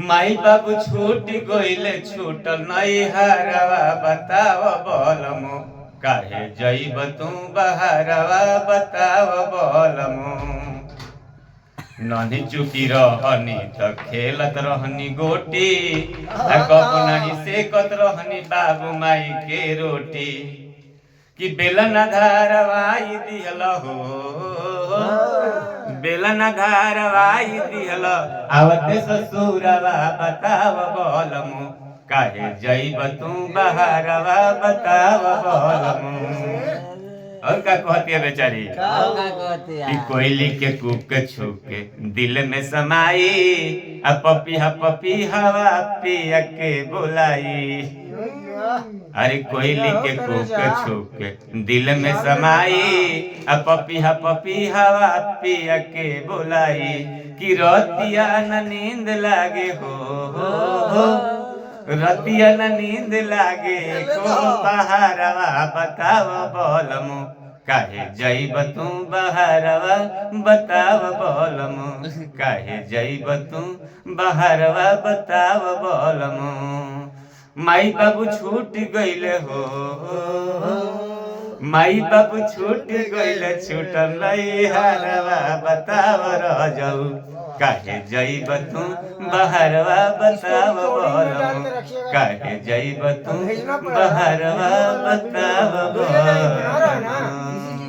माई बाबू छूट गइले छूटल नहीं हरवा बताव बोलमो काहे जइब तू बहरवा बताव बोलमो ननी चुकी रहनी त खेलत रहनी गोटी कब नहीं सेकत रहनी बाबू माई के रोटी कि बेलन धारवाई दिहल हो बेलन धारवाई दिहल आवते ससुरवा बताव बोलमु काहे जइब तू बहरवा बताव बोलमु। और का कहती है बेचारी कि कोयली के कूक छूके दिल में समाई पपीहा हवा पिया के बुलाई। अरे कोयली के कूक छूके दिल में समाई पपीहा हवा पिया के बुलाई कि रतिया न नींद लागे हो रतिया न नींद लागे को बहरवा बताव बोलमु काहे जइब तू बहरवा बताव बोलमु काहे जइब तू बहरवा बताव बोलमु। माई बाबू छूट गइले हो माई बाबू छूट गइले छूटल नहीं हरवा बताव रजऊ काहे जइब तू बहरवा बताव बोलमु काहे जइब तू बहरवा बताव बोलमु।